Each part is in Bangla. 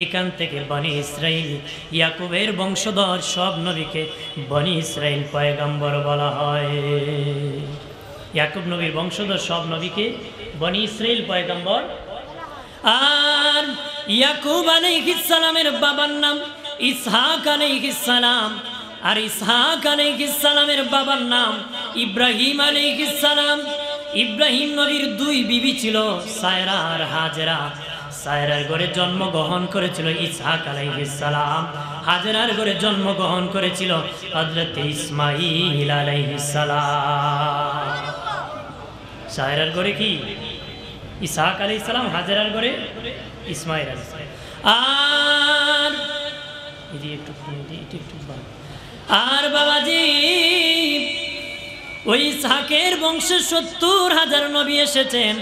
এখান থেকে বনি ইসরাইল ইয়াকুবের বংশধর সব নবীকে বনি ইসরাইল পয়গম্বর বলা হয়। ইয়াকুব নবীর বংশধর সব নবীকে বনি ইসরাইল পয়গম্বর। আর ইয়াকুব আলাইহিস সালামের বাবার নাম ইসহাক আলাইহিস সালাম, আর ইসহাক আলাইহিস সালামের বাবার নাম ইব্রাহিম আলাইহিস সালাম। ইব্রাহিম নবীর দুই বিবি ছিল, সায়রা আর হাজেরা। সায়রার ঘরে জন্মগ্রহণ করেছিল ইসহাক আলাইহিস সালাম, হাজেরার ঘরে জন্মগ্রহণ করেছিল হযরত ইসমাঈল আলাইহিস সালাম। সায়রার ঘরে কি ইসহাক আলাইহিস সালাম, হাজেরার ঘরে ইসমাঈল আলাইহিস সালাম। আর বাবাজি ওই ইসহাকের বংশে ৭০,০০০ নবী এসেছেন,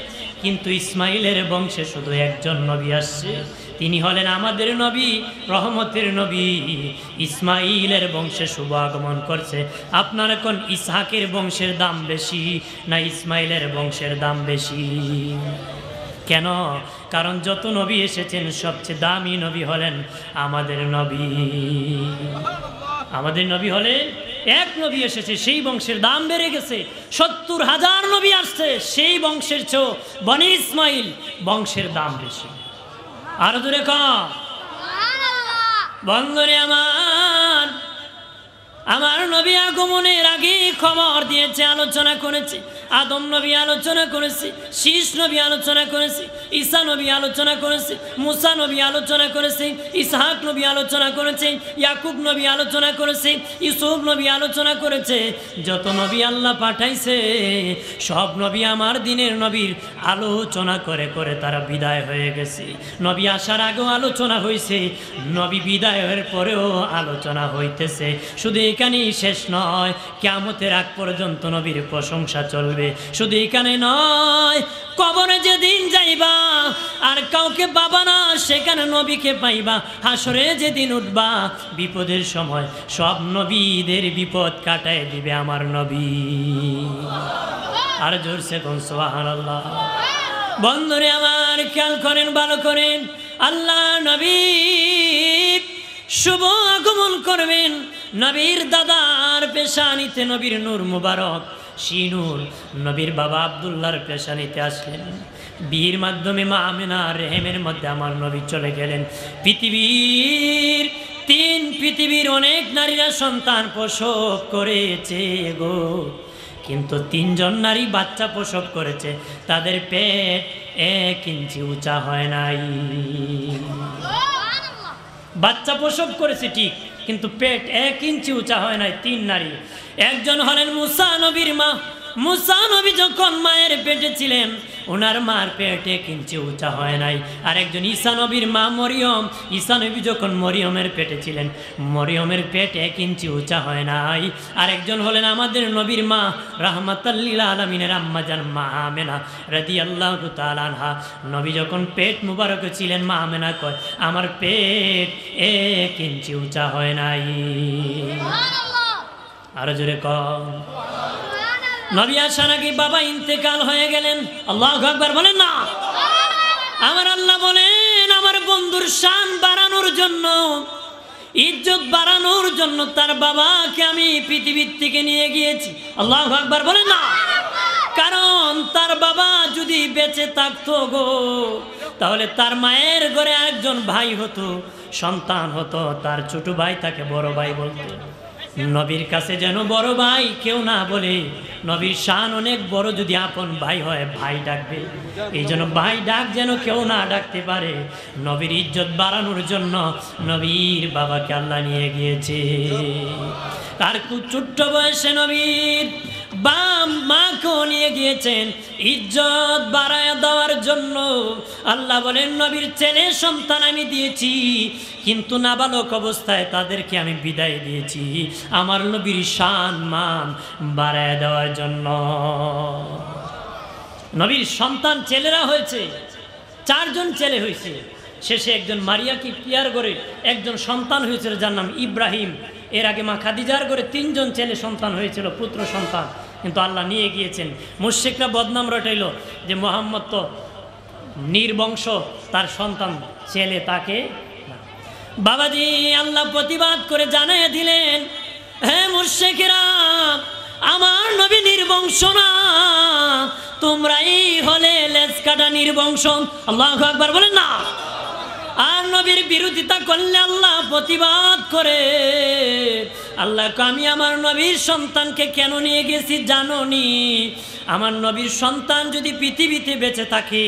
কিন্তু ইসমাইলের বংশে শুধু একজন নবী আসছে, তিনি হলেন আমাদের নবী, রহমতের নবী। ইসমাইলের বংশে শুভ আগমন করছে। আপনার এখন ইসহাকের বংশের দাম বেশি না ইসমাইলের বংশের দাম বেশি? কেন? কারণ যত নবী এসেছেন সবচেয়ে দামি নবী হলেন আমাদের নবী। আমাদের নবী হলেন এক নবী এসেছে, সেই বংশের দাম বেড়ে গেছে। ৭০,০০০ নবী আসছে, সেই বংশের চেয়েও বনি ইসমাইল বংশের দাম বেশি। আরো দূরে কম বন্ধুরে আমার নবী আগমনের আগে খবর দিয়েছে, আলোচনা করেছে। আদম নবী আলোচনা করেছে, শীষ নবী আলোচনা করেছে, ঈসা নবী আলোচনা করেছে, মুসা নবী আলোচনা করেছে, ইসহাক নবী আলোচনা করেছে, ইয়াকুব নবী আলোচনা করেছে, ইউসুফ নবী আলোচনা করেছে। যত নবী আল্লাহ পাঠাইছে সব নবী আমার দিনের নবীর আলোচনা করে করে তারা বিদায় হয়ে গেছে। নবী আসার আগেও আলোচনা হয়েছে, নবী বিদায়ের পরেও আলোচনা হইতেছে। শুধু এখানেই শেষ নয়, কিয়ামতের আগ পর্যন্ত নবীর প্রশংসা চলবে। শুধু এখানে নয়, কবরে যেদিন যাইবা আর কাউকে পাবা না, সেখানে নবীকে পাইবা। হাসরে যেদিন উঠবা বিপদের সময় সব নবীদের বিপদ কাটায় দিবে আমার নবী। আর জোরসে কোন সুবহানাল্লাহ। বন্ধুরে আমার খেয়াল করেন, ভালো করেন, আল্লাহ নবী শুভ আগমন করবেন। নবীর দাদার পেশানিতে নবীর নূর মুবারক শিনুর নবীর বাবা আব্দুল্লাহর পেশানিতে আসলেন। বিয়ের মাধ্যমে মা আমেনার রেহেমের মধ্যে আমার নবী চলে গেলেন। পৃথিবীর অনেক নারীরা সন্তান প্রসব করেছে গো, কিন্তু ৩ জন নারী বাচ্চা প্রসব করেছে, তাদের পেট ১ ইঞ্চি উঁচা হয় নাই। বাচ্চা প্রসব করেছে ঠিক, কিন্তু পেট ১ ইঞ্চি উঁচা হয় নাই ৩ নারী। একজন হলেন মুসা নবীর মা। মুসা নবী যখন মায়ের পেটে ছিলেন ওনার মার পেট ১ ইঞ্চি উঁচা হয় নাই। আর একজন ঈসা নবীর মা মরিয়ম, ঈসা নবী যখন মরিয়মের পেটে ছিলেন মরিয়মের পেট ১ ইঞ্চি উঁচা হয় নাই। আর একজন হলেন আমাদের নবীর মা রাহমাতাল লিল আলামিনের আম্মাজান মা আমেনা রাদিয়াল্লাহু তাআলা আনহা। নবী যখন পেট মুবারকে ছিলেন মা আমেনা কয় আমার পেট ১ ইঞ্চি উঁচা হয় নাই। আরো জোরে কম। নবী আসার আগে বাবা ইন্তেকাল হয়ে গেলেন। আল্লাহু আকবার বলেন না। আমার আল্লাহ বলেন আমার বন্ধুর শান বাড়ানোর জন্য, ইজ্জত বাড়ানোর জন্য তার বাবাকে আমি পৃথিবীর থেকে নিয়ে গিয়েছি। আল্লাহু আকবার বলেন না। কারণ তার বাবা যদি বেঁচে থাকতো গো, তাহলে তার মায়ের ঘরে একজন ভাই হতো, সন্তান হতো, তার ছোট ভাই তাকে বড় ভাই বলতো। নবীর কাছে যেন বড় ভাই কেউ না বলে, নবীর শান অনেক বড়, যদি আপন ভাই হয় ভাই ডাকবে। এই জন্য ভাই ডাক যেন কেউ না ডাকতে পারে। নবীর ইজ্জত বাড়ানোর জন্য নবীর বাবাকে আল্লাহ নিয়ে গিয়েছে। তার খুব ছোট্ট বয়সে নবীর মাকেও নিয়ে গিয়েছেন ইজ্জত বাড়ায় দেওয়ার জন্য। আল্লাহ বলেন নবীর ছেলে সন্তান আমি দিয়েছি, কিন্তু নাবালক অবস্থায় তাদেরকে আমি বিদায় দিয়েছি আমার নবীর শান মান বাড়ায় দেওয়ার জন্য। নবীর সন্তান ছেলেরা হয়েছে 4 জন ছেলে হয়েছে। শেষে একজন মারিয়া কিপ্তিয়ার ঘরে একজন সন্তান হয়েছিল যার নাম ইব্রাহিম। এর আগে মা খাদিজার ঘরে 3 জন ছেলে সন্তান হয়েছিল, পুত্র সন্তান, কিন্তু আল্লাহ নিয়ে গিয়েছেন। মুশরিকরা বদনাম রটাইল যে মুহাম্মদ তো নির্বংশ, তার সন্তান ছেলে তাকে বাবাজি আল্লাহ প্রতিবাদ করে জানিয়ে দিলেন, হে মুশরিকরা, আমার নবী নির্বংশ না, তোমরাই হলে লেজ কাটা নির্বংশ। আল্লাহু আকবার বলেন না। আর নবীর বিরোধিতা করলে আল্লাহ প্রতিবাদ করে, আল্লাহ আমি আমার নবীর সন্তানকে কেন নিয়ে গেছি জানোনি? আমার নবীর সন্তান যদি পৃথিবীতে বেঁচে থাকে,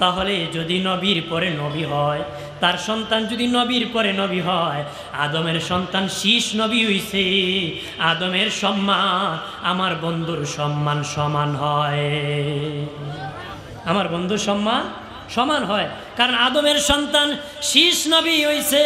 তাহলে যদি নবীর পরে নবী হয়, তার সন্তান যদি নবীর পরে নবী হয়, আদমের সন্তান শীষ নবী হইছে, আদমের সম্মান আমার বন্ধুর সম্মান সমান হয়, আমার বন্ধুর সম্মান সমান হয়। কারণ আদমের সন্তান শীষ নবী হইছে,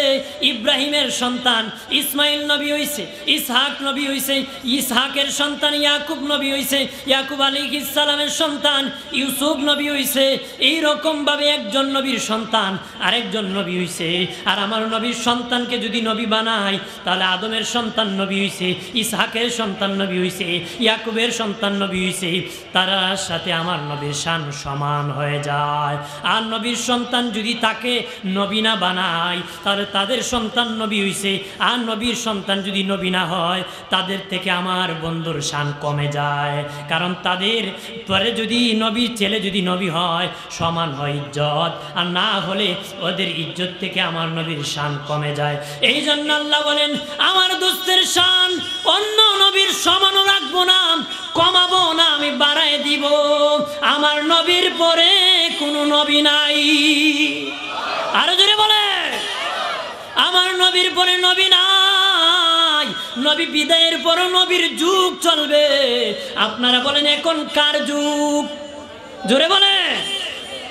ইব্রাহিমের সন্তান ইসমাইল নবী হইছে, ইসহাক নবী হইছে, ইসহাকের সন্তান ইয়াকুব নবী হইছে, ইয়াকুব আলাইহিস সালামের সন্তান ইউসুফ নবী হইছে। এইরকমভাবে একজন নবীর সন্তান আরেকজন নবী হইছে। আর আমার নবীর সন্তানকে যদি নবী বানাই, তাহলে আদমের সন্তান নবী হইছে, ইসহাকের সন্তান নবী হইছে, ইয়াকুবের সন্তান নবী হইছে, তার সাথে আমার নবীর শান সমান হয়ে যায়। আর নবীর সন্তান যদি তাকে নবী না বানায়, তাহলে তাদের সন্তান নবী হইছে। আর নবীর সন্তান যদি নবী না হয়, তাদের থেকে আমার বন্ধুর শান কমে যায়। কারণ তাদের পরে যদি নবীর ছেলে যদি নবী হয়, সমান হয় ইজ্জত, আর না হলে ওদের ইজ্জত থেকে আমার নবীর শান কমে যায়। এই জন্য আল্লাহ বলেন, আমার দোস্তের শান অন্য নবীর সমানও রাখবো না, কমাবো না, আমি বাড়ায় দিব। আমার নবীর পরে কোনো নবী নাই। আরো জোরে বলে, আমার নবীর পরে নবী নাই। নবী বিদায়ের পরও নবীর যুগ চলবে। আপনারা বলেন এখন কার যুগ? জোরে বলে।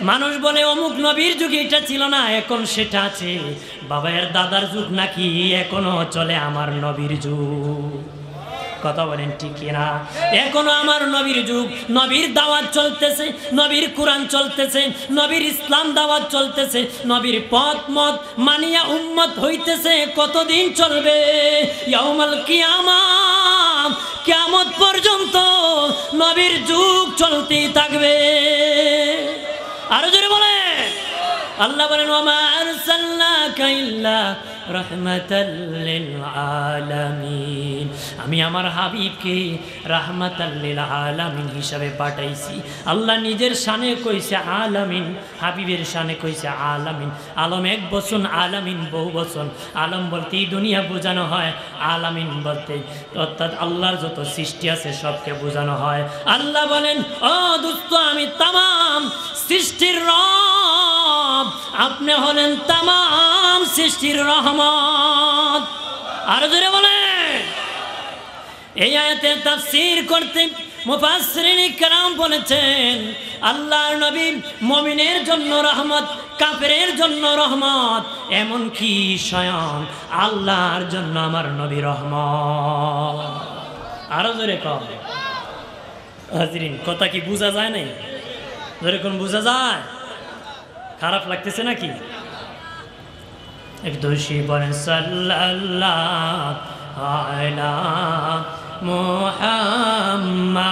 মানুষ বলে অমুক নবীর যুগ এটা ছিল না, এখন সেটা আছে। বাবার দাদার যুগ নাকি এখনো চলে আমার নবীর যুগ? কথা বলেন ঠিক কিনা? এখনো আমার নবীর যুগ, নবীর দাওয়াত চলতেছে, নবীর কোরআন চলতেছে, নবীর ইসলাম দাওয়াত চলতেছে, নবীর পথ মত মানিয়া উম্মত হইতেছে। কতদিন চলবে? ইয়াউমাল কিয়ামত, কিয়ামত পর্যন্ত নবীর যুগ চলতেই থাকবে। আরো জোরে বলে। আল্লাহ বলেন, ওয়া আরসালনাকা ইল্লা রাহমাতাল লিল আলামিন, আমি আমার হাবিবকে রাহমাতাল লিল আলামিন হিসাবে পাঠাইছি। আল্লাহ নিজের শানে কইছে আলামিন, হাবিবের শানে কইছে আলামিন। আলম এক বচন, আলামিন বহু বচন। আলম বলতেই দুনিয়া বোঝানো হয়, আলামিন বলতে অর্থাৎ আল্লাহর যত সৃষ্টি আছে সবকে বোঝানো হয়। আল্লাহ বলেন, ও দোস্ত, আমি তামাম সৃষ্টির রব, আপনি হলেন তামাম সৃষ্টির রহমত। আর জোরে বলে। এই আয়াতে তাফসীর করতে মুফাসসিরিন کرام বলেছেন, আল্লাহর নবী মুমিনের জন্য রহমত, কাফেরের জন্য রহমত, এমন কি স্বয়ং আল্লাহর জন্য আমার নবী রহমত। আরো জোরে কম। হাজিরিন, কথা কি বোঝা যায় নাই? জোরে কোন বোঝা যায়? খারাপ লাগতেছে নাকি? এক দোষী বলেন সাল্লাল্লাহু আলা মুহাম্মাদ,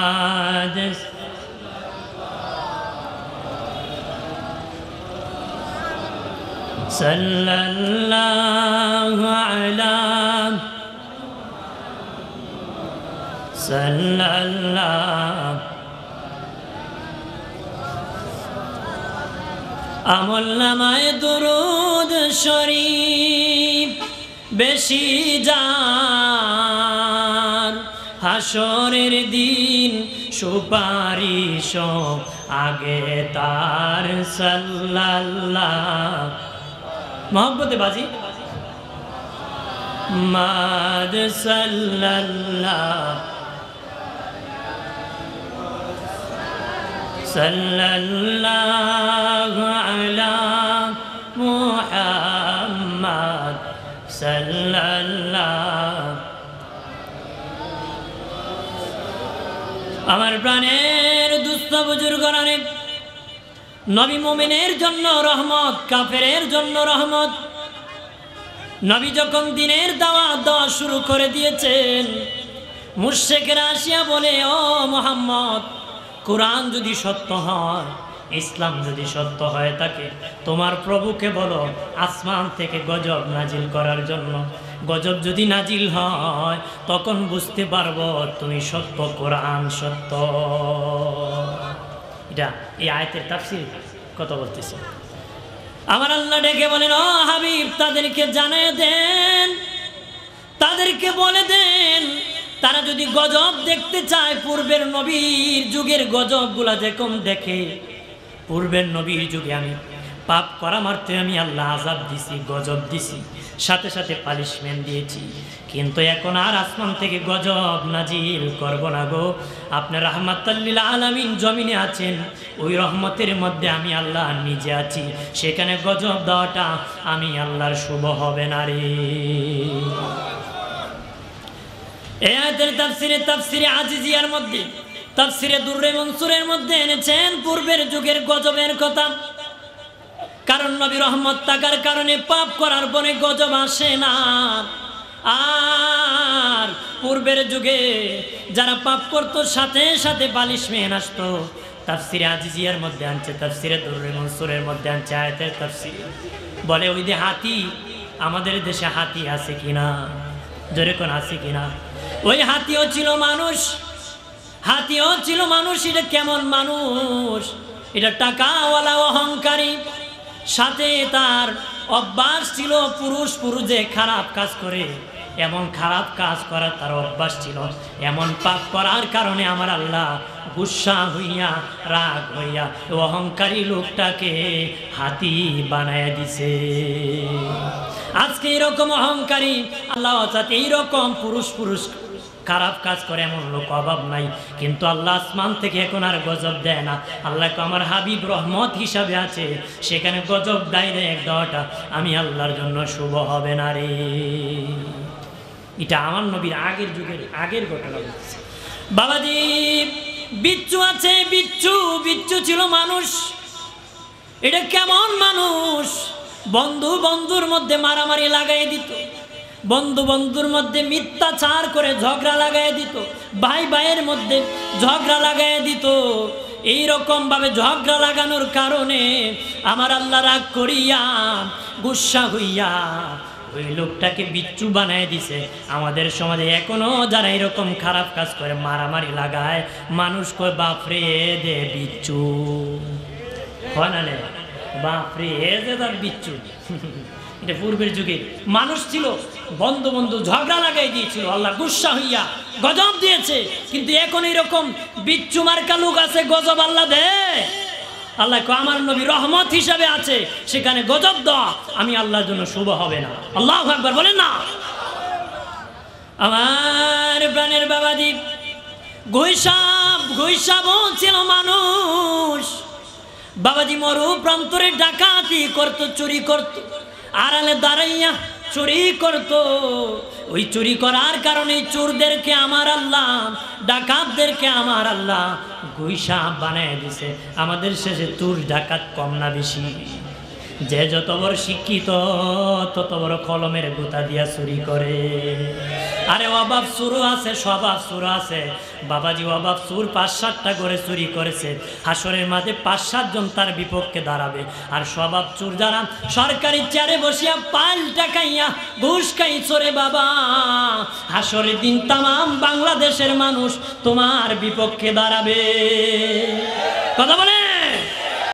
সাল্লাল্লাহু আলা সাল্লাল্লাহু। আমল নামায় দুরুদ শরীফ বেশি যান, হাসরের দিন সুপারিশ আগে তার সাল্লাল্লাহ। মোহব্বতে বাজি মাদ সাল্লাল্লাহ সাল্লাল্লাহু আলা মুহাম্মাদ সাল্লাল্লাহু। আমার প্রাণের দুস্থ বুজুর্গরানে, নবী মুমিনের জন্য রহমত, কাফেরের জন্য রহমত। নবী যখন দিনের দাওয়াত দেওয়া শুরু করে দিয়েছেন, মুশরিকরা আসিয়া বলে, ও মুহাম্মদ, কোরআন যদি সত্য হয় ইসলাম যদি সত্য হয়ে থাকে তোমার প্রভুকে বলো আসমান থেকে গজব নাজিল করার জন্য। গজব যদি নাজিল হয় তখন বুঝতে পারবো তুমি সত্য, কোরআন সত্য। এটা এই আয়াতের তাফসীর কত বলতেছে। আমার আল্লাহ ডেকে বলেন, ও হাবিব তাদেরকে জানিয়ে দেন, তাদেরকে বলে দেন, তারা যদি গজব দেখতে চায় পূর্বের নবীর যুগের গজবগুলা যেরকম দেখে, পূর্বের নবীর যুগে আমি পাপ করা মারতে আমি আল্লাহ আযাব দিছি, গজব দিছি, সাথে সাথে পানিশমেন্ট দিয়েছি, কিন্তু এখন আর আসমান থেকে গজব নাজিল করব না গো। আপনার রাহমাতাল লিল আলামিন জমিনে আছেন, ওই রহমতের মধ্যে আমি আল্লাহ নিজে আছি, সেখানে গজব দেওয়াটা আমি আল্লাহর শুভ হবে না রে। এই আয়াতের তাফসিরে আজিজিয়ার মধ্যে, তাফসিরে দুররে মনসুরের মধ্যে এনেছেন পূর্বের যুগের গজবের কথা। কারণ নবী রহমত থাকার কারণে পাপ করার পরে গজব আসে না। আর পূর্বের যুগে যারা পাপ করতো সাথে সাথে পানিশমেন্ট আসতো। তাফসিরে আজিজিয়ার মধ্যে আনছে, তাফসিরে দুররে মনসুরের মধ্যে আনছে আয়াতের তাফসির। বলে ওই যে হাতি, আমাদের দেশে হাতি আছে কিনা, জোরে কোন আছে কিনা? ওই হাতিও ছিল মানুষ, হাতিও ছিল মানুষ। এটা কেমন মানুষ? এটা টাকাওয়ালা, অহংকারী, সাথে তার অভ্যাস ছিল পুরুষে খারাপ কাজ করে, এমন খারাপ কাজ করার তার অভ্যাস ছিল। এমন পাপ করার কারণে আমার আল্লাহ গুসা হইয়া, রাগ হইয়া অহংকারী লোকটাকে হাতি বানায় দিছে। আজকে এরকম অহংকারী আল্লাহ, এইরকম পুরুষ খারাপ কাজ করে এমন লোক অভাব নাই, কিন্তু আল্লাহ আসমান থেকে এখন আর গজব দেয় না। আল্লাহ আমার হাবিব রহমত হিসাবে আছে, সেখানে গজব ডাইরেক্ট দেওয়াটা আমি আল্লাহর জন্য শুভ হবে না রে। এটা আমার নবীর আগের যুগের আগের ঘটনা বলছে। বাবাজি বিচ্ছু আছে, বিচ্ছু ছিল মানুষ। এটা কেমন মানুষ? বন্ধুর মধ্যে মারামারি লাগাই দিত, বন্ধুর মধ্যে মিথ্যাচার করে ঝগড়া লাগাই দিত, ভাইয়ের মধ্যে ঝগড়া লাগাই দিত। এইরকম ভাবে ঝগড়া লাগানোর কারণে আমার আল্লাহ রাগ করিয়া, গুসা হইয়া ওই লোকটাকে বিচ্ছু বানায় দিছে। আমাদের সমাজে এখনো যারা এরকম খারাপ কাজ করে, মারামারি লাগায়, মানুষ কয় বাপরে দে বিচ্ছু, হয় না রে বাপরে দে তার বিচ্ছু। এটা পূর্বের যুগে মানুষ ছিল, বন্ধু ঝগড়া লাগাই দিয়েছিল, আল্লাহ গুসা হইয়া গজব দিয়েছে। কিন্তু এখন এরকম বিচ্ছু মার্কা লোক আছে, গজব আল্লাহ দে। আল্লাহ আমার নবী রহমত হিসাবে আছে, সেখানে গজব দেওয়া আমি আল্লাহর জন্য শুভ হবে না। আল্লাহু আকবার বলেন না। আমার প্রাণের বাবাজি, ঘুইসাব ছিল মানুষ। বাবাজি মরু প্রান্তরে ডাকাতি করত, চুরি করত, আড়ালে দাঁড়াইয়া চুরি করত। ওই চুরি করার কারণে চোরদেরকে আমার আল্লাহ, ডাকাতদেরকে আমার আল্লাহ গুইসা বানায় দিছে। আমাদের শেষে চোর ডাকাত কম না বেশি? যে যত বড় শিক্ষিত তত বড় কলমের গুতা দিয়া চুরি করে। আরে অভাব চুরও আছে, স্বভাব চুর আছে। বাবাজি অভাব চুর ৫-৭টা করে চুরি করেছে, হাসরের মাঝে ৫-৭ জন তার বিপক্ষে দাঁড়াবে। আর স্বভাব চুর যারা সরকারি চেয়ারে বসিয়া পাল্টা খাইয়া ঘুষ খাই চোরে বাবা, হাসরের দিন তামাম বাংলাদেশের মানুষ তোমার বিপক্ষে দাঁড়াবে। কথা বলে